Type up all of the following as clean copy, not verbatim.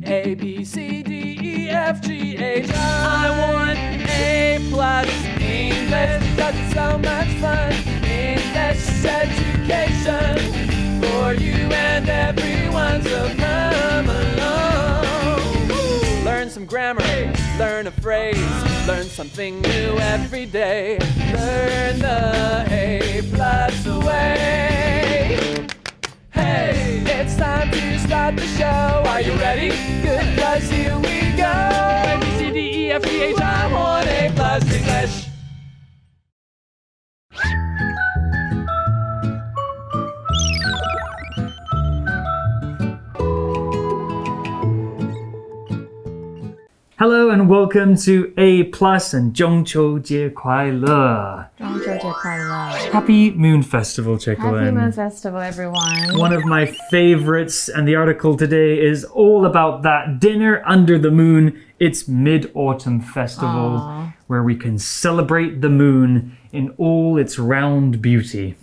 A, B, C, D, E, F, G, H, I want A+. English, that's so much fun. English education for you and everyone, so come along. Learn some grammar, learn a phrase, learn something new every day. Learn the A+ way. Hey, it's time to start the show. Are you ready? Good, 'cause here we go. A, B, C, D, E, F, G, H, I want A+ English. Hello and welcome to A+ and 中秋节快乐. 中秋节快乐. Happy Moon Festival, Chicklin. Happy Moon Festival, everyone. One of my favorites, and the article today is all about that dinner under the moon. It's Mid-Autumn Festival, where we can celebrate the moon in all its round beauty.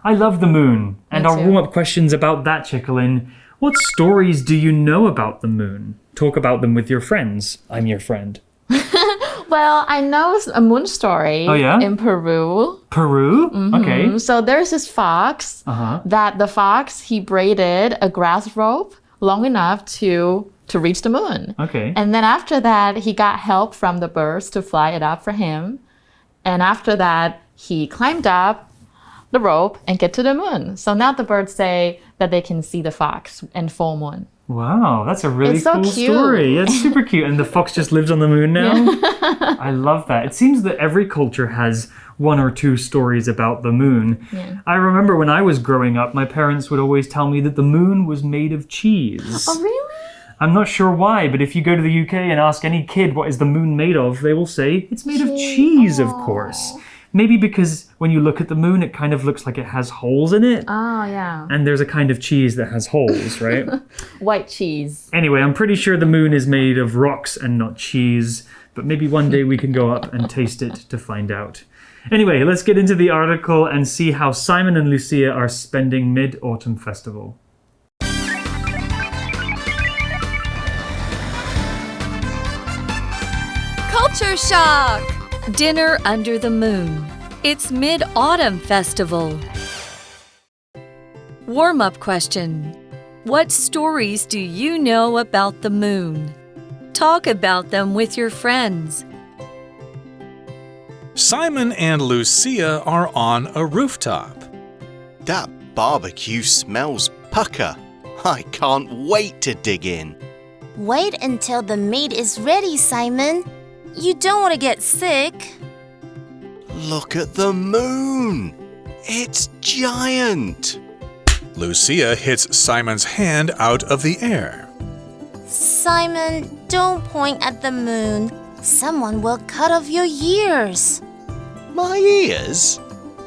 I love the moon, and our warm-up questions about that, Chicklin. What stories do you know about the moon? Talk about them with your friends. I'm your friend. Well, I know a moon story in Peru. Peru? Okay. So there's this fox that the fox, he braided a grass rope long enough to reach the moon. Okay. And then after that, he got help from the birds to fly it up for him. And after that, he climbed up the rope and get to the moon. So now the birds say that they can see the fox in full moon. Wow, that's a really so cool cute. story. It's super cute. And the fox just lives on the moon now? Yeah. I love that. It seems that every culture has one or two stories about the moon. Yeah. I remember when I was growing up, my parents would always tell me that the moon was made of cheese. Oh, really? I'm not sure why, but if you go to the UK and ask any kid what is the moon made of, they will say it's made of cheese, of course. Maybe because when you look at the moon, it kind of looks like it has holes in it. Oh, yeah. And there's a kind of cheese that has holes, right? White cheese. Anyway, I'm pretty sure the moon is made of rocks and not cheese, but maybe one day we can go up and taste it to find out. Anyway, let's get into the article and see how Simon and Lucia are spending Mid-Autumn Festival. Culture shock! Dinner under the moon. It's Mid-Autumn Festival. Warm-up question. What stories do you know about the moon? Talk about them with your friends. Simon and Lucia are on a rooftop. That barbecue smells pucker. I can't wait to dig in. Wait until the meat is ready, Simon. You don't want to get sick. Look at the moon. It's giant. Lucia hits Simon's hand out of the air. Simon, don't point at the moon. Someone will cut off your ears. My ears?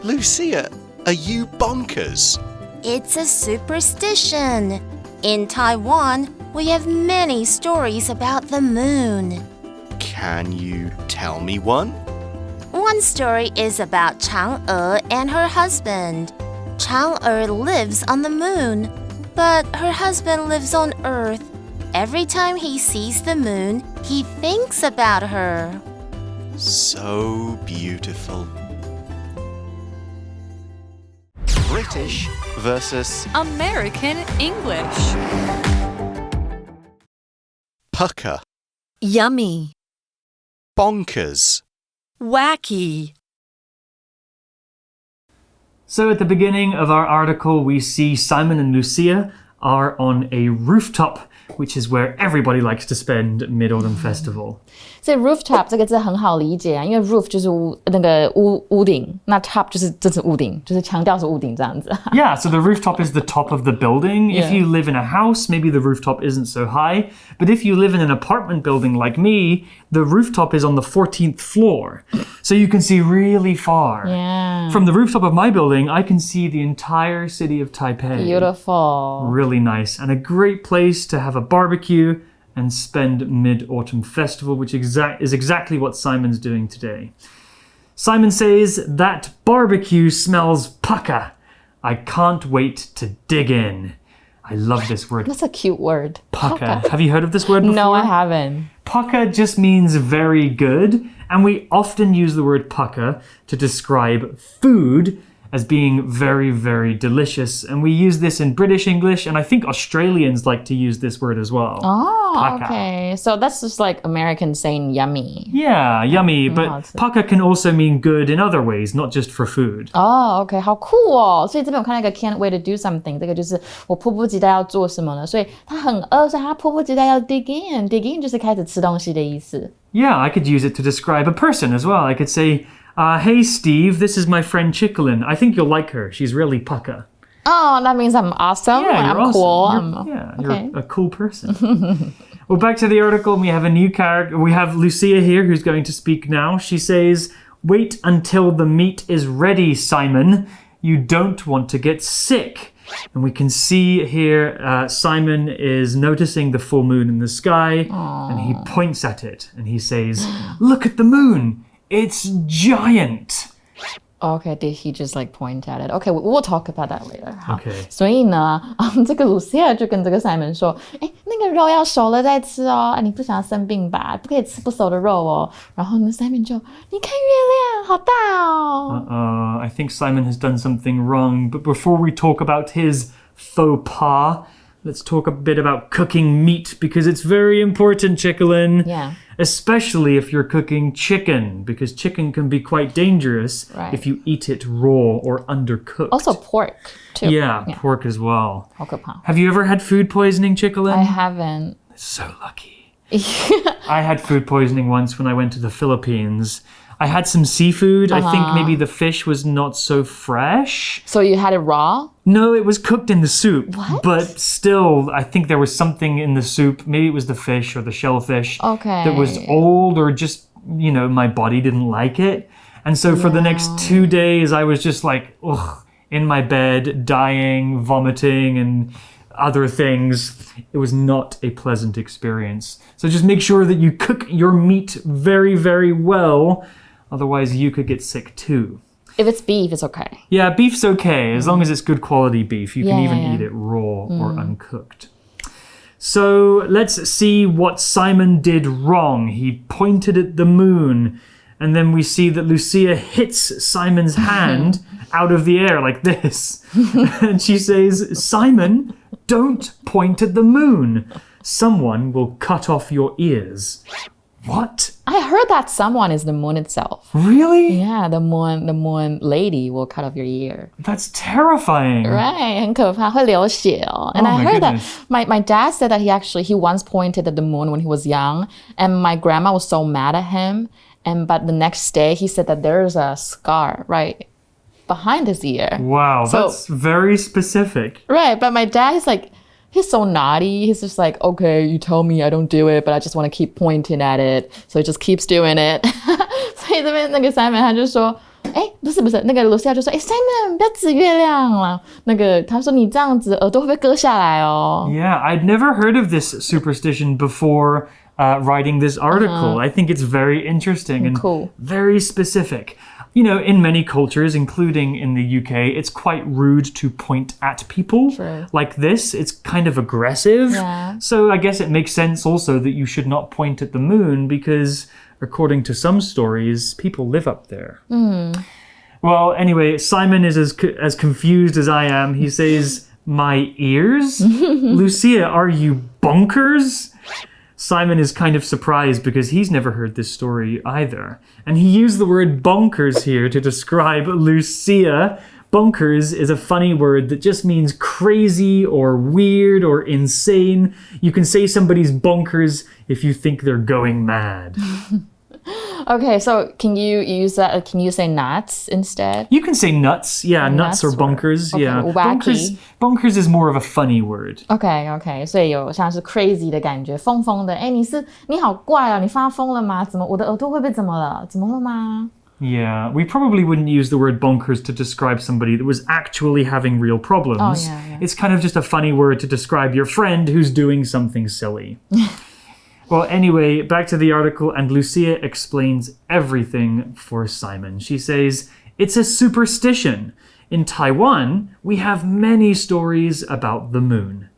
Lucia, are you bonkers? It's a superstition. In Taiwan, we have many stories about the moon. Can you tell me one? One story is about Chang'e and her husband. Chang'e lives on the moon, but her husband lives on Earth. Every time he sees the moon, he thinks about her. So beautiful. British versus American English. pucker, Yummy. bonkers. Wacky. So at the beginning of our article, we see Simon and Lucia are on a rooftop, which is where everybody likes to spend Mid-Autumn Festival. 所以 rooftop 这个字很好理解啊，因为 roof 就是屋顶，那 top 就是屋顶，就是强调是屋顶这样子。Yeah, so the rooftop is the top of the building. If you live in a house, maybe the rooftop isn't so high. But if you live in an apartment building like me, the rooftop is on the 14th floor. So you can see really far. Yeah. From the rooftop of my building, I can see the entire city of Taipei. Beautiful. Really nice. And a great place to have a barbecue and spend Mid-Autumn Festival, which is exactly what Simon's doing today. Simon says, "That barbecue smells pucker. I can't wait to dig in." I love this word. That's a cute word. Pukka. Have you heard of this word before? No, I haven't. Pukka just means very good, and we often use the word pukka to describe food as being very, very delicious. And we use this in British English, and I think Australians like to use this word as well. Oh, Pukka. okay. So that's just like Americans saying yummy. Yeah, yummy, but pukka can also mean good in other ways, not just for food. Oh, okay. 好酷哦。所以这边我看到一个 can't wait to do something， 这个就是我迫不及待要做什么了。所以他很饿，所以他迫不及待要 dig in。dig in 就是开始吃东西的意思。Yeah, I could use it to describe a person as well. I could say, hey, Steve, this is my friend Chicklin. I think you'll like her. She's really pukka. Oh, that means I'm awesome. Yeah, I'm you're cool. awesome. You're a cool person. Well, back to the article. We have a new character. We have Lucia here who's going to speak now. She says, wait until the meat is ready, Simon. You don't want to get sick. And we can see here Simon is noticing the full moon in the sky. And he points at it and he says, look at the moon. It's giant. Okay, did he just like point at it? Okay, we'll talk about that later. 好 Okay. 所以呢，这个 Lucia 就跟这个 Simon 说，那个肉要熟了再吃哦，你不想要生病吧？不可以吃不熟的肉哦。然后呢 Simon 就，你看月亮好大哦。I think Simon has done something wrong. But before we talk about his faux pas, let's talk a bit about cooking meat because it's very important, Chicklin. Yeah. Especially if you're cooking chicken, because chicken can be quite dangerous if you eat it raw or undercooked. Also pork too. Yeah, pork as well. 好可怕。 Have you ever had food poisoning, Chicklin? I haven't. So lucky. I had food poisoning once when I went to the Philippines. I had some seafood. I think maybe the fish was not so fresh. So you had it raw? No, it was cooked in the soup. What? But still, I think there was something in the soup. Maybe it was the fish or the shellfish that was old or just, my body didn't like it. And so for the next 2 days, I was just like, in my bed, dying, vomiting, and other things. It was not a pleasant experience. So just make sure that you cook your meat very, very well. Otherwise, you could get sick too. If it's beef, it's okay. Yeah, beef's okay. As long as it's good quality beef. You can even eat it raw or uncooked. So let's see what Simon did wrong. He pointed at the moon. And then we see that Lucia hits Simon's hand out of the air like this. And she says, Simon, don't point at the moon. Someone will cut off your ears. What? I heard that someone is the moon itself. Really? Yeah, the moon lady will cut off your ear. That's terrifying. Right, 很可怕，会流血哦。And I heard that my dad said that he once pointed at the moon when he was young, and my grandma was so mad at him. But the next day he said that there's a scar right behind his ear. Wow, that's very specific. Right, but my dad is like, he's so naughty. He's just like, okay, you tell me I don't do it, but I just want to keep pointing at it. So he just keeps doing it. 所以这边那个 Simon 他就说，不是，那个 Lucia 就说，Simon 不要指月亮了。那个他说你这样子耳朵会被割下来哦。Yeah, I'd never heard of this superstition before writing this article. I think it's very interesting and very specific. In many cultures, including in the UK, it's quite rude to point at people like this. It's kind of aggressive. Yeah. So I guess it makes sense also that you should not point at the moon because according to some stories, people live up there. Well, anyway, Simon is as confused as I am. He says, my ears? Lucia, are you bonkers? Simon is kind of surprised because he's never heard this story either. And he used the word bonkers here to describe Lucia. Bonkers is a funny word that just means crazy or weird or insane. You can say somebody's bonkers if you think they're going mad. Okay, so can you use that? Can you say nuts instead? You can say nuts. Yeah, nuts or bonkers. Okay, yeah, wacky. Bonkers is more of a funny word. Okay, 所以有像是 crazy 的感觉，疯疯的。你好怪啊，你发疯了吗？怎么我的耳朵会被怎么了？怎么了吗？ Yeah, we probably wouldn't use the word bonkers to describe somebody that was actually having real problems. Oh, yeah. It's kind of just a funny word to describe your friend who's doing something silly. Well, anyway, back to the article, and Lucia explains everything for Simon. She says, it's a superstition. In Taiwan, we have many stories about the moon.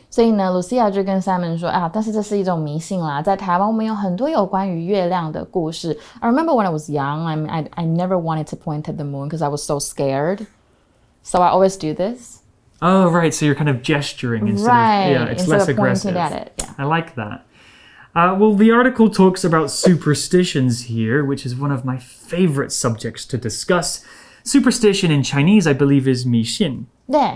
所以呢 Lucia 就跟 Simon 说但是这是一种迷信啦，在台湾我们有很多有关于月亮的故事。I remember when I was young, I never wanted to point at the moon because I was so scared. So I always do this. Oh, right. So you're kind of gesturing instead of, it's instead less of aggressive. pointing at it. Yeah. I like that. Well, the article talks about superstitions here, which is one of my favorite subjects to discuss. Superstition in Chinese, I believe, is 迷信.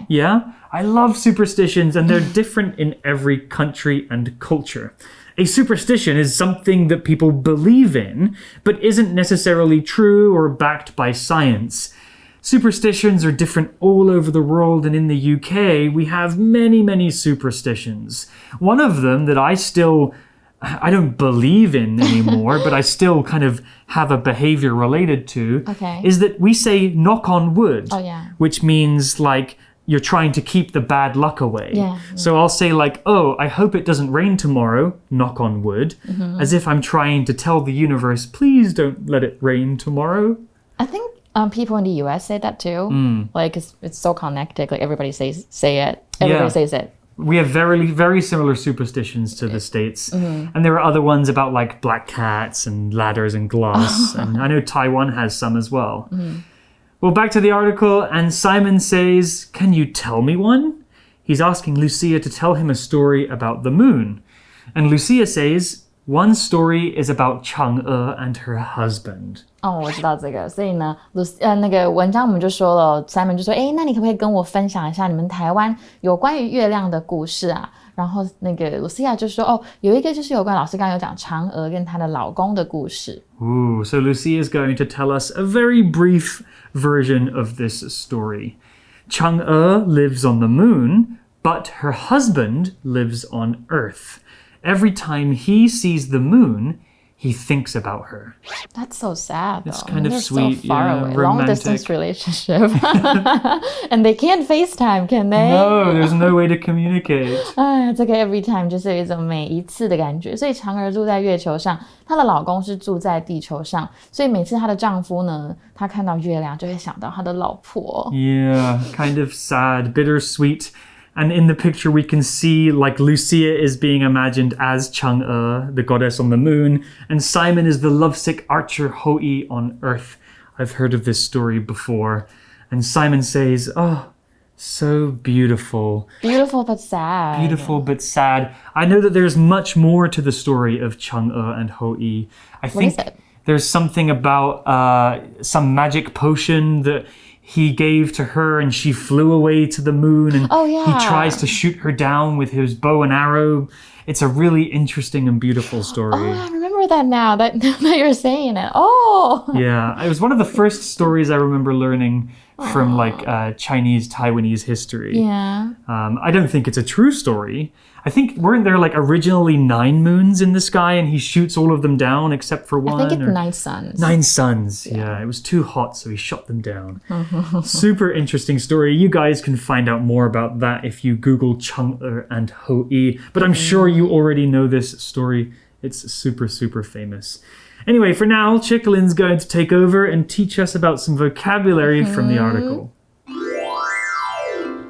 Yeah? I love superstitions, and they're different in every country and culture. A superstition is something that people believe in, but isn't necessarily true or backed by science. Superstitions are different all over the world, and in the UK, we have many, many superstitions. One of them that I don't believe in anymore, but I still kind of have a behavior related to, is that we say knock on wood, which means like you're trying to keep the bad luck away. So I'll say like, oh, I hope it doesn't rain tomorrow, knock on wood, as if I'm trying to tell the universe, please don't let it rain tomorrow. I think people in the US say that too. Like it's so connected, like everybody say it. Everybody says it. We have very, very similar superstitions to the States. And there are other ones about like black cats and ladders and glass. And I know Taiwan has some as well. Well, back to the article, and Simon says, can you tell me one? He's asking Lucia to tell him a story about the moon. And Lucia says, one story is about Chang'e and her husband. 我知道这个，所以呢，那个文章我们就说了 ，Simon 就说，那你可不可以跟我分享一下你们台湾有关于月亮的故事啊？然后那个 Lucia 就说，有一个就是有关老师刚刚有讲嫦娥跟她的老公的故事。Ooh, so Lucia is going to tell us a very brief version of this story. Chang'e lives on the moon, but her husband lives on Earth. Every time he sees the moon, he thinks about her. That's so sad, though. It's kind of They're sweet, so far away. romantic. Long-distance relationship. And they can't FaceTime, can they? No, there's no way to communicate. 这个 every time 就是有一种每一次的感觉。所以嫦娥住在月球上，她的老公是住在地球上，所以每次她的丈夫呢，他看到月亮就会想到他的老婆。Yeah, kind of sad, bittersweet. And in the picture, we can see like Lucia is being imagined as Chang'e, the goddess on the moon, and Simon is the lovesick archer Hou-yi on Earth. I've heard of this story before. And Simon says, oh, so beautiful. Beautiful but sad. Beautiful but sad. I know that there's much more to the story of Chang'e and Hou-yi. I think there's something about some magic potion that he gave to her and she flew away to the moon and he tries to shoot her down with his bow and arrow. It's a really interesting and beautiful story. Oh, I remember that now that you're saying it. Yeah, it was one of the first stories I remember learning from like Chinese Taiwanese history. Yeah. I don't think it's a true story. I think weren't there like originally 9 moons in the sky and he shoots all of them down except for one? I think it's 9 suns. 9 suns. Yeah, it was too hot, so he shot them down. Super interesting story. You guys can find out more about that if you Google Chang'e and Hou-yi. But I'm sure you already know this story. It's super, super famous. Anyway, for now, Chickalin's going to take over and teach us about some vocabulary from the article.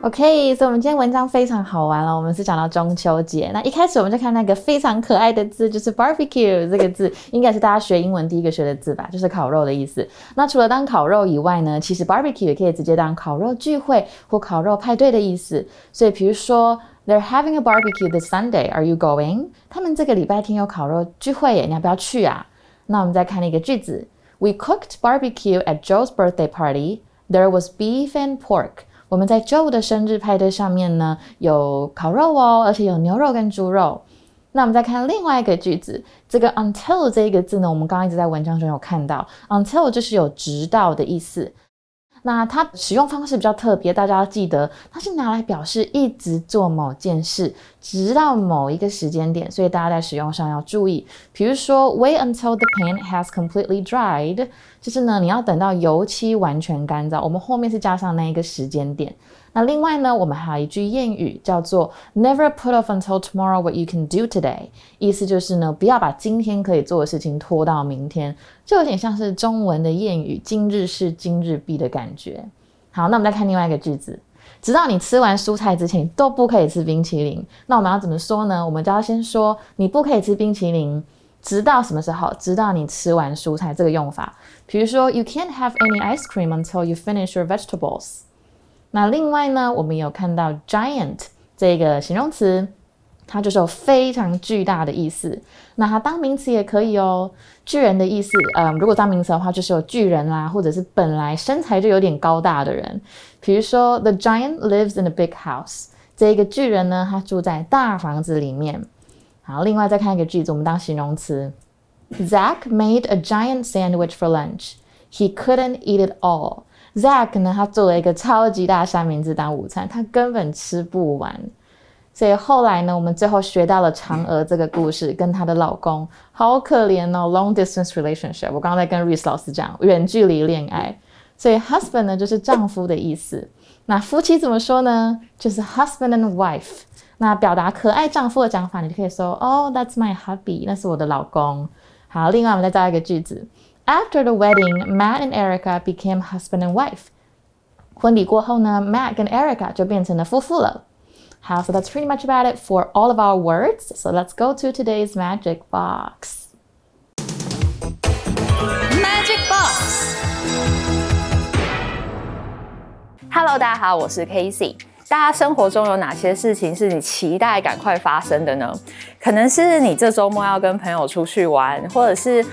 OK， 所以我们今天文章非常好玩了。我们是讲到中秋节，那一开始我们就看那个非常可爱的字，就是 barbecue 这个字，应该是大家学英文第一个学的字吧，就是烤肉的意思。那除了当烤肉以外呢，其实 barbecue 也可以直接当烤肉聚会或烤肉派对的意思。所以比如说 They're having a barbecue this Sunday. Are you going? 他们这个礼拜天有烤肉聚会耶，你要不要去啊？那我们再看一个句子 We cooked barbecue at Joe's birthday party. There was beef and pork. 我们在 Joe 的生日派对上面呢，有烤肉哦，而且有牛肉跟猪肉。那我们再看另外一个句子，这个 until 这一个字呢，我们刚刚一直在文章中有看到 until 就是有直到的意思。那它使用方式比较特别，大家要记得它是拿来表示一直做某件事直到某一个时间点，所以大家在使用上要注意。比如说 wait until the paint has completely dried， 就是呢你要等到油漆完全干燥，我们后面是加上那一个时间点。那另外呢，我们还有一句谚语叫做 Never put off until tomorrow what you can do today， 意思就是呢，不要把今天可以做的事情拖到明天，就有点像是中文的谚语今日事今日毕的感觉。好，那我们再看另外一个句子，直到你吃完蔬菜之前，你都不可以吃冰淇淋。那我们要怎么说呢？我们就要先说你不可以吃冰淇淋，直到什么时候？直到你吃完蔬菜这个用法。比如说 You can't have any ice cream until you finish your vegetables。那另外呢，我们有看到 giant 这个形容词，它就是有非常巨大的意思。那它当名词也可以哦。巨人的意思，如果当名词的话，就是有巨人啦，或者是本来身材就有点高大的人。比如说 The giant lives in a big house。这个巨人呢，他住在大房子里面。好，另外再看一个句子，我们当形容词。Zach made a giant sandwich for lunch. He couldn't eat it all. Zach 呢，他做了一个超级大三明治当午餐，他根本吃不完。所以后来呢，我们最后学到了嫦娥这个故事，跟她的老公好可怜哦 ，long distance relationship。我刚刚在跟 Reese 老师讲远距离恋爱，所以 husband 呢就是丈夫的意思。那夫妻怎么说呢？就是 husband and wife。那表达可爱丈夫的讲法，你就可以说 Oh, that's my hubby， 那是我的老公。好，另外我们再造一个句子 After the wedding, Matt and Erica became husband and wife。婚礼过后呢 ，Matt 跟 Erica 就变成了夫妇了。好 so that's pretty much about it for all of our words. So let's go to today's magic box. Magic Box。Hello， 大家好，我是 Casey。大家生活中有哪些事情是你期待赶快发生的呢？可能是你这周末要跟朋友出去玩，或者是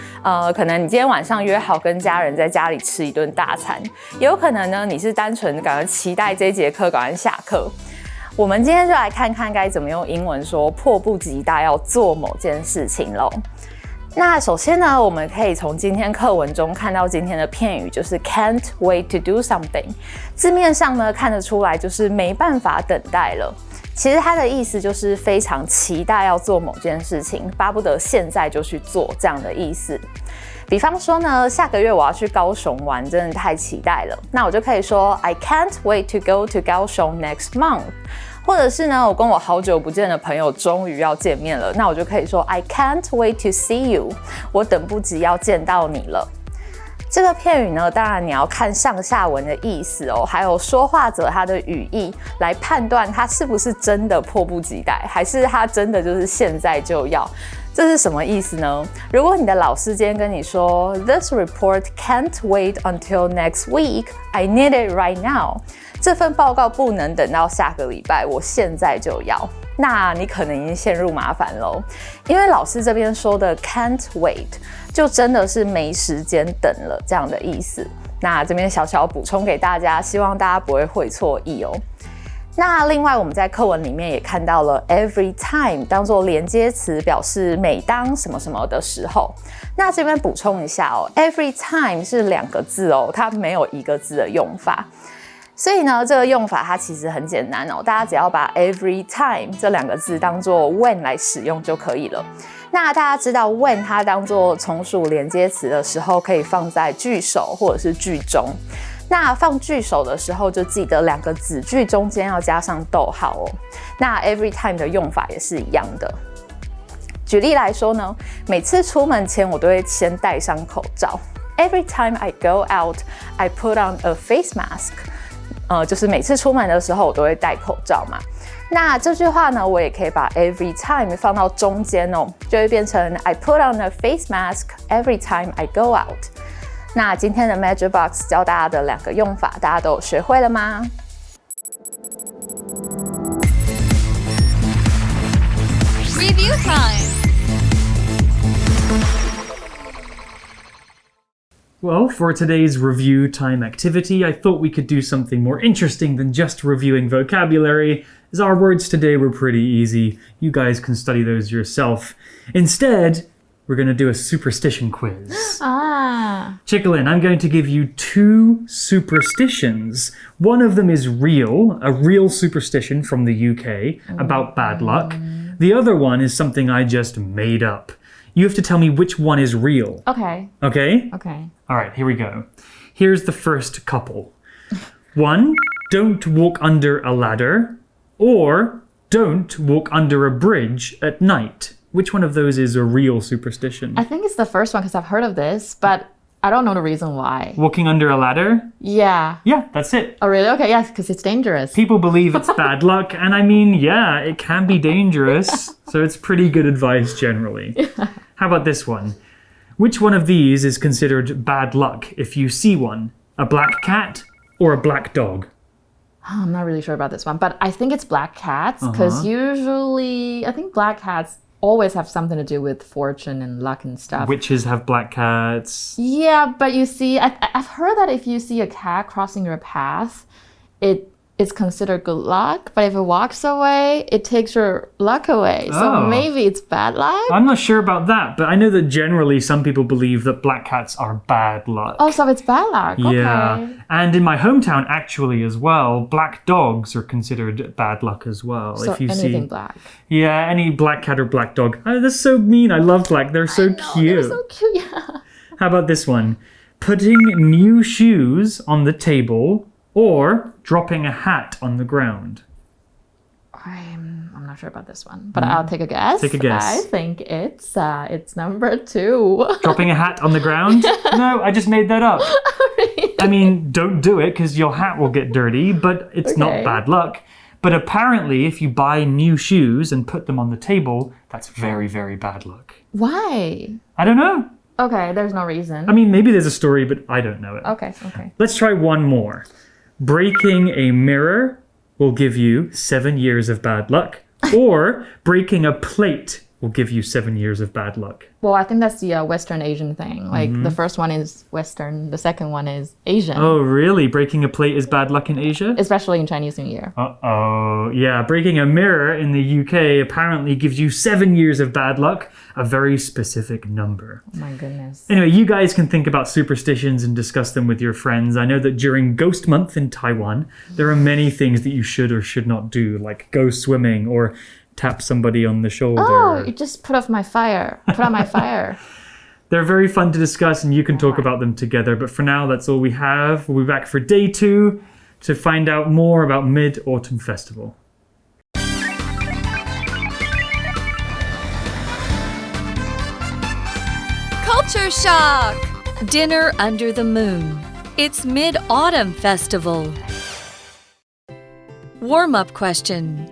可能你今天晚上约好跟家人在家里吃一顿大餐，也有可能呢你是单纯赶快期待这一节课赶快下课。我们今天就来看看该怎么用英文说迫不及待要做某件事情咯。那首先呢，我们可以从今天课文中看到今天的片语，就是 can't wait to do something。字面上呢看得出来就是没办法等待了。其实它的意思就是非常期待要做某件事情，巴不得现在就去做这样的意思。比方说呢，下个月我要去高雄玩，真的太期待了。那我就可以说 I can't wait to go to 高雄 next month。或者是呢，我跟我好久不见的朋友终于要见面了，那我就可以说 I can't wait to see you。我等不及要见到你了。这个片语呢，当然你要看上下文的意思哦，还有说话者他的语义来判断他是不是真的迫不及待，还是他真的就是现在就要。这是什么意思呢？如果你的老师今天跟你说 This report can't wait until next week, I need it right now。这份报告不能等到下个礼拜，我现在就要。那你可能已经陷入麻烦咯，因为老师这边说的 can't wait 就真的是没时间等了这样的意思。那这边小小补充给大家，希望大家不会会错意哦。那另外我们在课文里面也看到了 every time 当作连接词，表示每当什么什么的时候。那这边补充一下哦 every time 是2个字哦，它没有1个字的用法。所以呢，这个用法它其实很简单哦，大家只要把 every time 这2个字当作 when 来使用就可以了。那大家知道 when 它当作从属连接词的时候，可以放在句首或者是句中。那放句首的时候，就记得2个子句中间要加上逗号哦。那 every time 的用法也是一样的。举例来说呢，每次出门前我都会先戴上口罩。Every time I go out, I put on a face mask。就是每次出门的时候我都会戴口罩嘛。那这句话呢，我也可以把 every time 放到中间哦，就会变成 I put on a face mask every time I go out。那今天的 Magic Box 教大家的2个用法，大家都有学会了吗？ Review time. Well, for today's review time activity, I thought we could do something more interesting than just reviewing vocabulary, as our words today were pretty easy. You guys can study those yourself. Instead, we're going to do a superstition quiz. Chickalin, I'm going to give you 2 superstitions. One of them is real, a real superstition from the UK about bad luck. The other one is something I just made up. You have to tell me which one is real. Okay. Okay? Okay. All right, here we go. Here's the first couple. 1, don't walk under a ladder, or don't walk under a bridge at night. Which one of those is a real superstition? I think it's the first one because I've heard of this, but I don't know the reason why. Walking under a ladder? Yeah. Yeah, that's it. Oh, really? Okay, yes, because it's dangerous. People believe it's bad luck, and I mean, yeah, it can be dangerous, so it's pretty good advice generally. How about this one? Which one of these is considered bad luck if you see one? A black cat or a black dog? I'm not really sure about this one, but I think it's black cats because usually I think black cats always have something to do with fortune and luck and stuff. Witches have black cats. Yeah, but you see, I've heard that if you see a cat crossing your path, it's considered good luck, but if it walks away, it takes your luck away. So maybe it's bad luck? I'm not sure about that, but I know that generally some people believe that black cats are bad luck. Oh, so it's bad luck. Yeah. Okay. And in my hometown, actually, as well, black dogs are considered bad luck as well. So if you anything see, black. Yeah, any black cat or black dog. Oh, that's so mean. I love black. They're so cute. They're so cute, yeah. How about this one? Putting new shoes on the table or dropping a hat on the ground. I'm not sure about this one, but I'll take a guess. Take a guess. I think it's number 2. Dropping a hat on the ground? No, I just made that up. I mean, don't do it because your hat will get dirty, but it's not bad luck. But apparently, if you buy new shoes and put them on the table, that's very, very bad luck. Why? I don't know. Okay, there's no reason. I mean, maybe there's a story, but I don't know it. Okay. Let's try one more. Breaking a mirror will give you 7 years of bad luck. Or breaking a plate will give you 7 years of bad luck. Well, I think that's the Western Asian thing. Like the first one is Western, the second one is Asian. Oh, really? Breaking a plate is bad luck in Asia? Especially in Chinese New Year. Uh-oh. Yeah, breaking a mirror in the UK apparently gives you 7 years of bad luck, a very specific number. Oh my goodness. Anyway, you guys can think about superstitions and discuss them with your friends. I know that during Ghost Month in Taiwan, there are many things that you should or should not do, like go swimming or tap somebody on the shoulder. Oh, you just put out my fire. They're very fun to discuss and you can talk about them together. But for now, that's all we have. We'll be back for day 2 to find out more about Mid-Autumn Festival. Culture shock! Dinner under the moon. It's Mid-Autumn Festival. Warm-up question.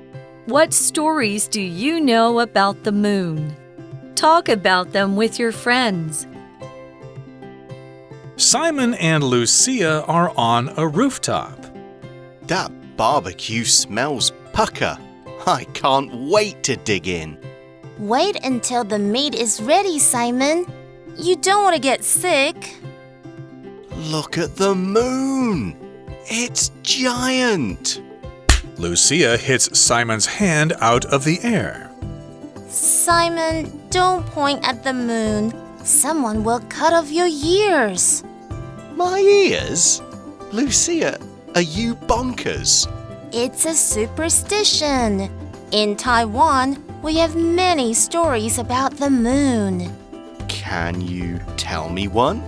What stories do you know about the moon? Talk about them with your friends. Simon and Lucia are on a rooftop. That barbecue smells pucker. I can't wait to dig in. Wait until the meat is ready, Simon. You don't want to get sick. Look at the moon. It's giant. Lucia hits Simon's hand out of the air. Simon, don't point at the moon. Someone will cut off your ears. My ears? Lucia, are you bonkers? It's a superstition. In Taiwan, we have many stories about the moon. Can you tell me one?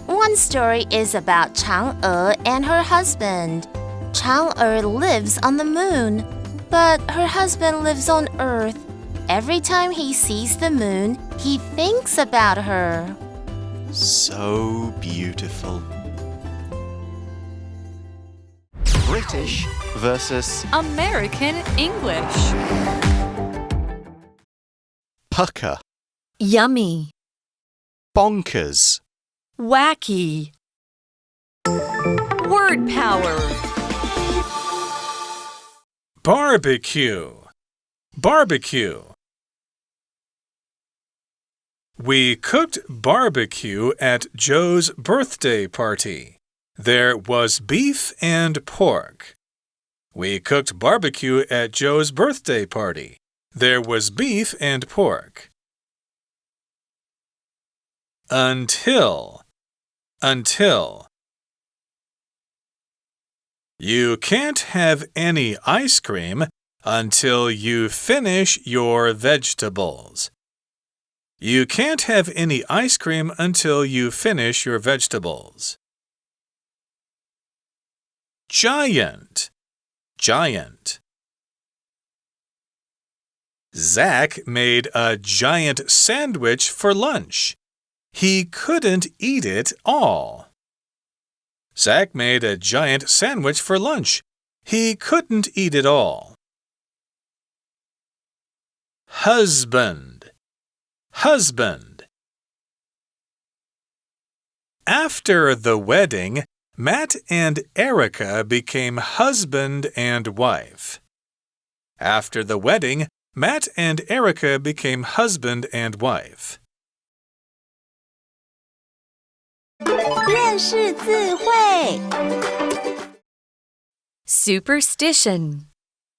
One story is about Chang'e and her husband. Chang'e lives on the moon, but her husband lives on Earth. Every time he sees the moon, he thinks about her. So beautiful. British versus American English. pucker, Yummy. bonkers. Wacky. Word power. Barbecue. Barbecue. We cooked barbecue at Joe's birthday party. There was beef and pork. We cooked barbecue at Joe's birthday party. There was beef and pork. Until. Until. You can't have any ice cream until you finish your vegetables. You can't have any ice cream until you finish your vegetables. Giant. Giant. Zach made a giant sandwich for lunch. He couldn't eat it all. Zach made a giant sandwich for lunch. He couldn't eat it all. Husband. Husband. After the wedding, Matt and Erica became husband and wife. After the wedding, Matt and Erica became husband and wife. 认识字汇 Superstition.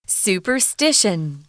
Superstition.